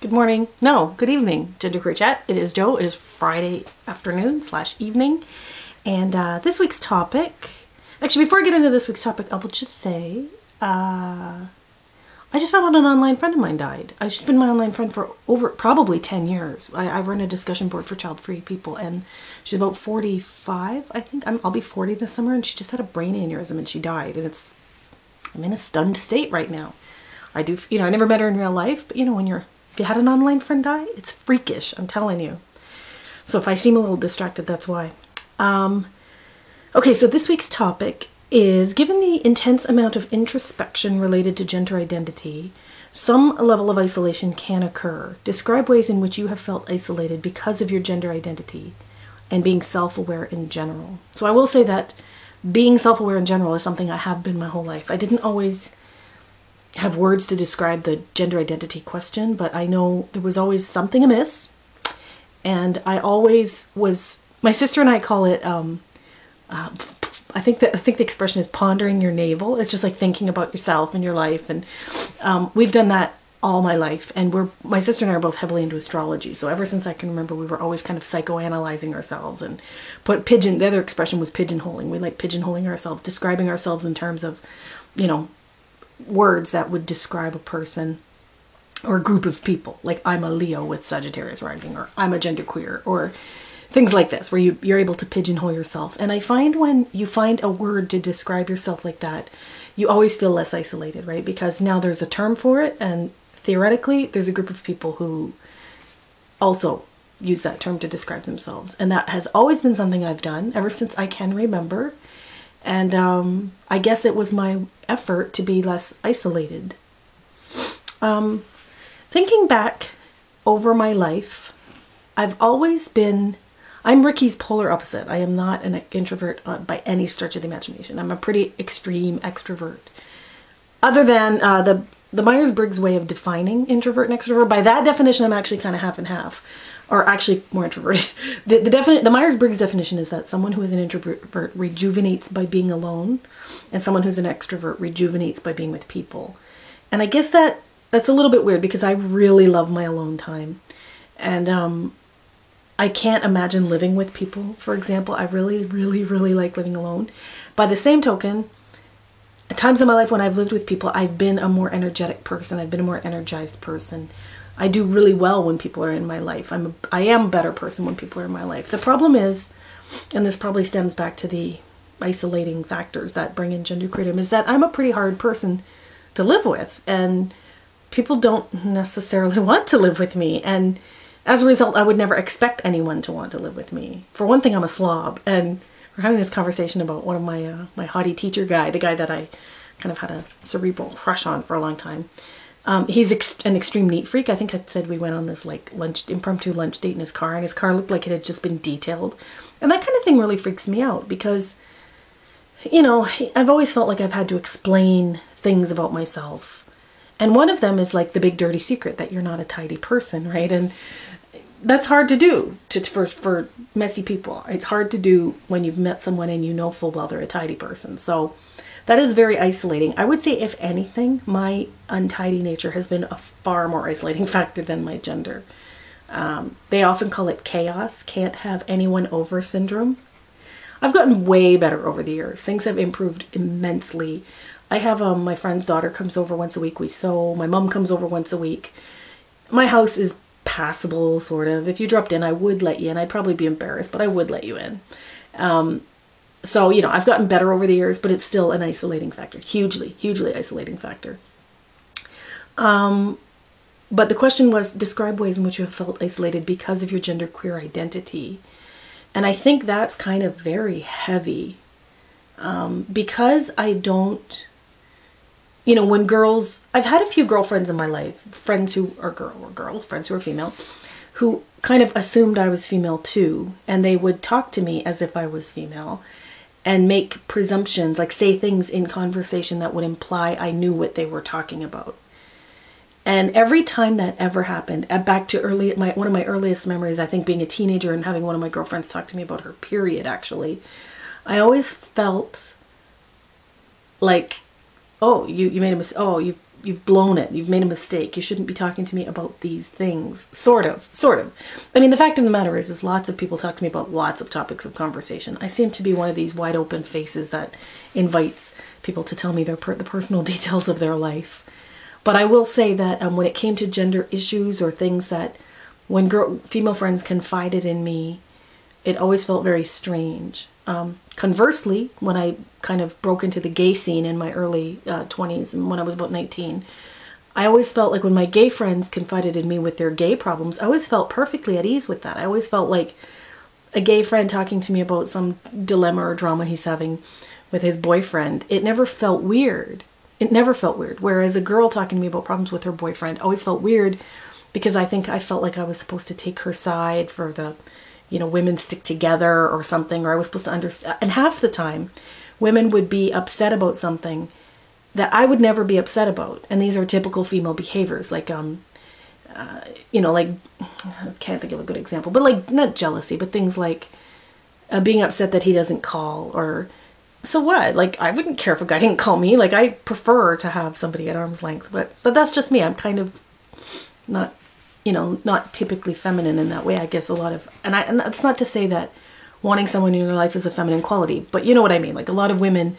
Good morning. No, good evening, GenderqueerChat. It is Joe. It is Friday afternoon / evening. And this week's topic, actually before I get into this week's topic, I will just say, I just found out an online friend of mine died. She's been my online friend for probably 10 years. I run a discussion board for child-free people, and she's about 45, I think. I'll be 40 this summer, and she just had a brain aneurysm and she died. And I'm in a stunned state right now. I never met her in real life, but if you had an online friend die, it's freakish, I'm telling you. So if I seem a little distracted, that's why. Okay, so this week's topic is, given the intense amount of introspection related to gender identity, some level of isolation can occur. Describe ways in which you have felt isolated because of your gender identity and being self-aware in general. So I will say that being self-aware in general is something I have been my whole life. I didn't always have words to describe the gender identity question, but I know there was always something amiss, and I always was. My sister and I call it. I think the expression is pondering your navel. It's just like thinking about yourself and your life, and we've done that all my life. And my sister and I are both heavily into astrology, so ever since I can remember, we were always kind of psychoanalyzing ourselves and the other expression was pigeonholing. We like pigeonholing ourselves, describing ourselves in terms of, words that would describe a person or a group of people, like I'm a Leo with Sagittarius rising, or I'm a genderqueer, or things like this, where you're able to pigeonhole yourself. And I find when you find a word to describe yourself like that, you always feel less isolated, right? Because now there's a term for it, and theoretically there's a group of people who also use that term to describe themselves. And that has always been something I've done ever since I can remember. And I guess it was my effort to be less isolated. Thinking back over my life, I'm Ricky's polar opposite. I am not an introvert by any stretch of the imagination. I'm a pretty extreme extrovert. Other than the Myers-Briggs way of defining introvert and extrovert, by that definition I'm actually kind of half and half. Or actually more introverted. The Myers-Briggs definition is that someone who is an introvert rejuvenates by being alone, and someone who's an extrovert rejuvenates by being with people. And I guess that's a little bit weird, because I really love my alone time. And I can't imagine living with people, for example. I really, really, really like living alone. By the same token, at times in my life when I've lived with people, I've been a more energetic person. I've been a more energized person. I do really well when people are in my life. I am a better person when people are in my life. The problem is, and this probably stems back to the isolating factors that bring in genderqueerdom, is that I'm a pretty hard person to live with, and people don't necessarily want to live with me. And as a result, I would never expect anyone to want to live with me. For one thing, I'm a slob, and we're having this conversation about one of my haughty teacher guy, the guy that I kind of had a cerebral crush on for a long time. He's an extreme neat freak. I think I said we went on this like impromptu lunch date in his car, and his car looked like it had just been detailed. And that kind of thing really freaks me out, because, I've always felt like I've had to explain things about myself. And one of them is like the big dirty secret that you're not a tidy person, right? And that's hard to do for messy people. It's hard to do when you've met someone and you know full well they're a tidy person. So that is very isolating. I would say, if anything, my untidy nature has been a far more isolating factor than my gender. They often call it chaos, can't have anyone over syndrome. I've gotten way better over the years. Things have improved immensely. I have my friend's daughter comes over once a week. We sew. My mom comes over once a week. My house is passable, sort of. If you dropped in, I would let you in. I'd probably be embarrassed, but I would let you in. So, I've gotten better over the years, but it's still an isolating factor. Hugely, hugely isolating factor. But the question was, describe ways in which you have felt isolated because of your genderqueer identity. And I think that's kind of very heavy. Because I don't, when girls, I've had a few girlfriends in my life, friends who are girls, friends who are female, who kind of assumed I was female too. And they would talk to me as if I was female, and make presumptions, like say things in conversation that would imply I knew what they were talking about. And every time that ever happened, back to one of my earliest memories, I think being a teenager and having one of my girlfriends talk to me about her period, actually, I always felt like, oh, you made a mistake. Oh, you've blown it. You've made a mistake. You shouldn't be talking to me about these things. Sort of. I mean, the fact of the matter is lots of people talk to me about lots of topics of conversation. I seem to be one of these wide open faces that invites people to tell me the personal details of their life. But I will say that when it came to gender issues or things that when female friends confided in me, it always felt very strange. Conversely, when I kind of broke into the gay scene in my early 20s and when I was about 19, I always felt like when my gay friends confided in me with their gay problems, I always felt perfectly at ease with that. I always felt like a gay friend talking to me about some dilemma or drama he's having with his boyfriend. It never felt weird. It never felt weird. Whereas a girl talking to me about problems with her boyfriend always felt weird because I think I felt like I was supposed to take her side for the, women stick together or something, or I was supposed to understand. And half the time, women would be upset about something that I would never be upset about. And these are typical female behaviors, like, I can't think of a good example, but like, not jealousy, but things like being upset that he doesn't call, or, so what? Like, I wouldn't care if a guy didn't call me. Like, I prefer to have somebody at arm's length, but that's just me. I'm kind of not typically feminine in that way. I guess a lot of, and that's not to say that wanting someone in your life is a feminine quality, but you know what I mean? Like, a lot of women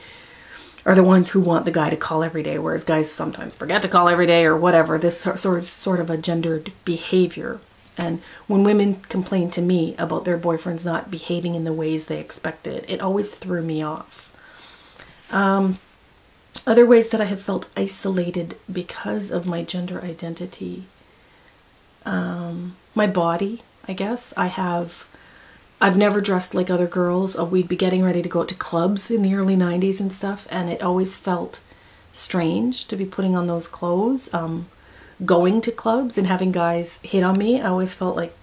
are the ones who want the guy to call every day, whereas guys sometimes forget to call every day or whatever. This sort of a gendered behavior. And when women complain to me about their boyfriends not behaving in the ways they expected, it always threw me off. Other ways that I have felt isolated because of my gender identity. My body, I guess. I've never dressed like other girls. We'd be getting ready to go out to clubs in the early 90s and stuff, and it always felt strange to be putting on those clothes. Going to clubs and having guys hit on me, I always felt like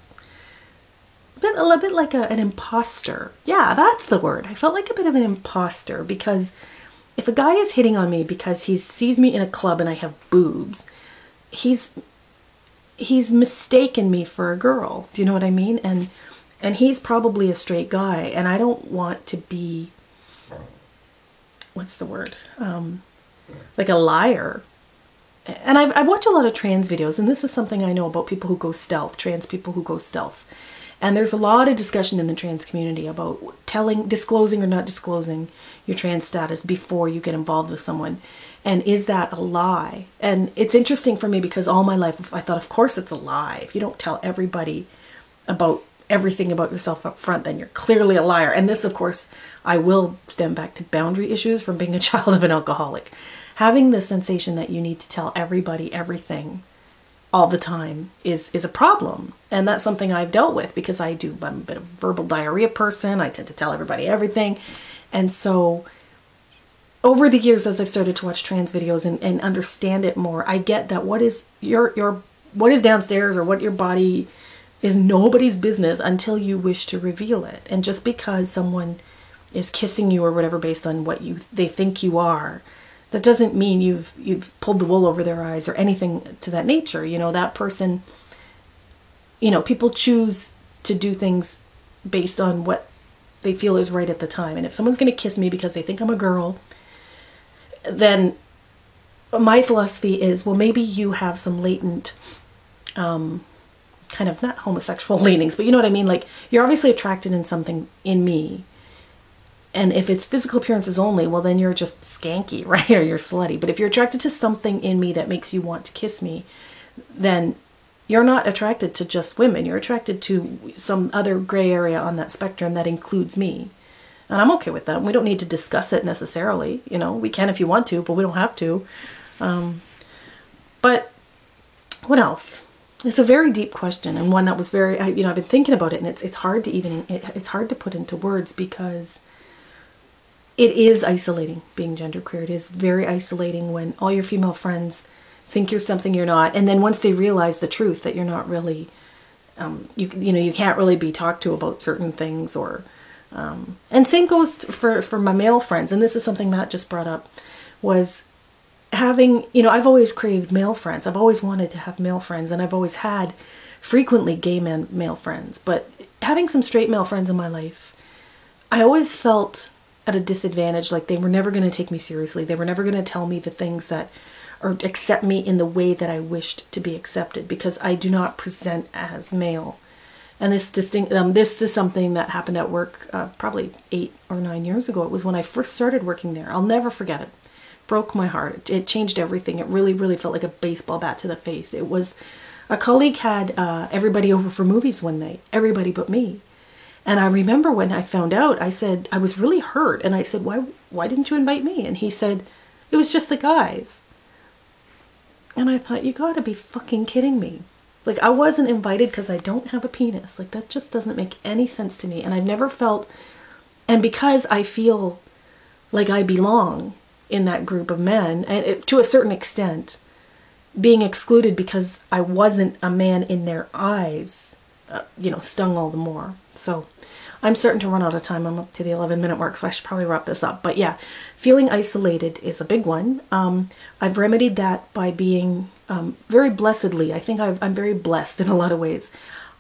a little bit like an imposter. Yeah, that's the word. I felt like a bit of an imposter, because if a guy is hitting on me because he sees me in a club and I have boobs, he's mistaken me for a girl. Do you know what I mean? And he's probably a straight guy, and I don't want to be, what's the word? Like a liar. And I've watched a lot of trans videos, and this is something I know about people who go stealth, trans people who go stealth. And there's a lot of discussion in the trans community about disclosing or not disclosing your trans status before you get involved with someone. And is that a lie? And it's interesting for me because all my life I thought, of course it's a lie. If you don't tell everybody about everything about yourself up front, then you're clearly a liar. And this, of course, I will stem back to boundary issues from being a child of an alcoholic. Having the sensation that you need to tell everybody everything all the time is a problem. And that's something I've dealt with because I'm a bit of a verbal diarrhea person. I tend to tell everybody everything. And so over the years, as I've started to watch trans videos and understand it more, I get that what is what is downstairs or what your body is nobody's business until you wish to reveal it. And just because someone is kissing you or whatever based on what they think you are, that doesn't mean you've pulled the wool over their eyes or anything to that nature. That person, people choose to do things based on what they feel is right at the time. And if someone's going to kiss me because they think I'm a girl, then my philosophy is, well, maybe you have some latent, kind of not homosexual leanings, but you know what I mean? Like, you're obviously attracted in something in me. And if it's physical appearances only, well, then you're just skanky, right? Or you're slutty. But if you're attracted to something in me that makes you want to kiss me, then you're not attracted to just women. You're attracted to some other gray area on that spectrum that includes me. And I'm okay with that. We don't need to discuss it necessarily. We can if you want to, but we don't have to. But what else? It's a very deep question, and one that was very, I've been thinking about it, and it's hard to put into words because it is isolating being genderqueer. It is very isolating when all your female friends think you're something you're not, and then once they realize the truth that you're not really, you can't really be talked to about certain things, or and same goes for my male friends. And this is something Matt just brought up, was having, I've always craved male friends. I've always wanted to have male friends, and I've always had frequently gay male friends. But having some straight male friends in my life, I always felt at a disadvantage, like they were never going to take me seriously. They were never going to tell me the things that or accept me in the way that I wished to be accepted, because I do not present as male. And this is something that happened at work probably 8 or 9 years ago. It was when I first started working there. I'll never forget it. Broke my heart. It changed everything. It really, really felt like a baseball bat to the face. It was, a colleague had everybody over for movies one night, everybody but me. And I remember when I found out, I said, I was really hurt. And I said, why didn't you invite me? And he said, it was just the guys. And I thought, you gotta be fucking kidding me. Like, I wasn't invited because I don't have a penis. Like, that just doesn't make any sense to me. And I've never felt, and because I feel like I belong in that group of men, and to a certain extent, being excluded because I wasn't a man in their eyes, stung all the more. So I'm starting to run out of time. I'm up to the 11-minute mark, so I should probably wrap this up. But yeah, feeling isolated is a big one. I've remedied that by being very blessedly. I think I'm very blessed in a lot of ways.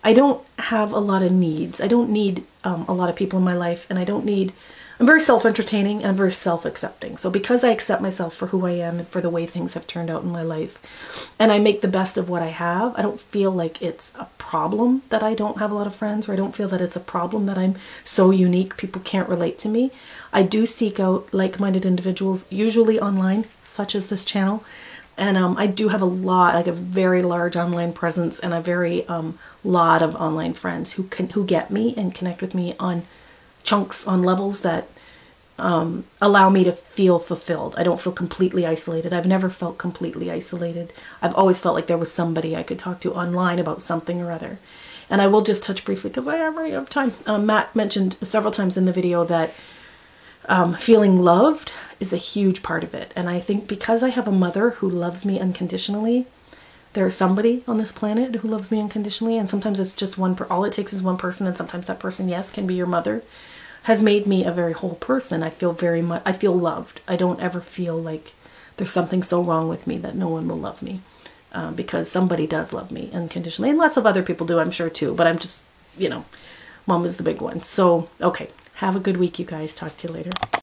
I don't have a lot of needs. I don't need a lot of people in my life, and I'm very self-entertaining and I'm very self-accepting. So because I accept myself for who I am and for the way things have turned out in my life, and I make the best of what I have, I don't feel like it's a problem that I don't have a lot of friends, or I don't feel that it's a problem that I'm so unique people can't relate to me. I do seek out like-minded individuals, usually online, such as this channel. And I do have a very large online presence, and a very lot of online friends who get me and connect with me on chunks, on levels that allow me to feel fulfilled. I don't feel completely isolated. I've never felt completely isolated. I've always felt like there was somebody I could talk to online about something or other. And I will just touch briefly, because I already have time. Matt mentioned several times in the video that feeling loved is a huge part of it. And I think because I have a mother who loves me unconditionally, there's somebody on this planet who loves me unconditionally, and sometimes it's just all it takes is one person, and sometimes that person, yes, can be your mother, has made me a very whole person. I feel loved. I don't ever feel like there's something so wrong with me that no one will love me, because somebody does love me unconditionally, and lots of other people do, I'm sure, too, but I'm just, Mom is the big one. So, okay, have a good week, you guys. Talk to you later.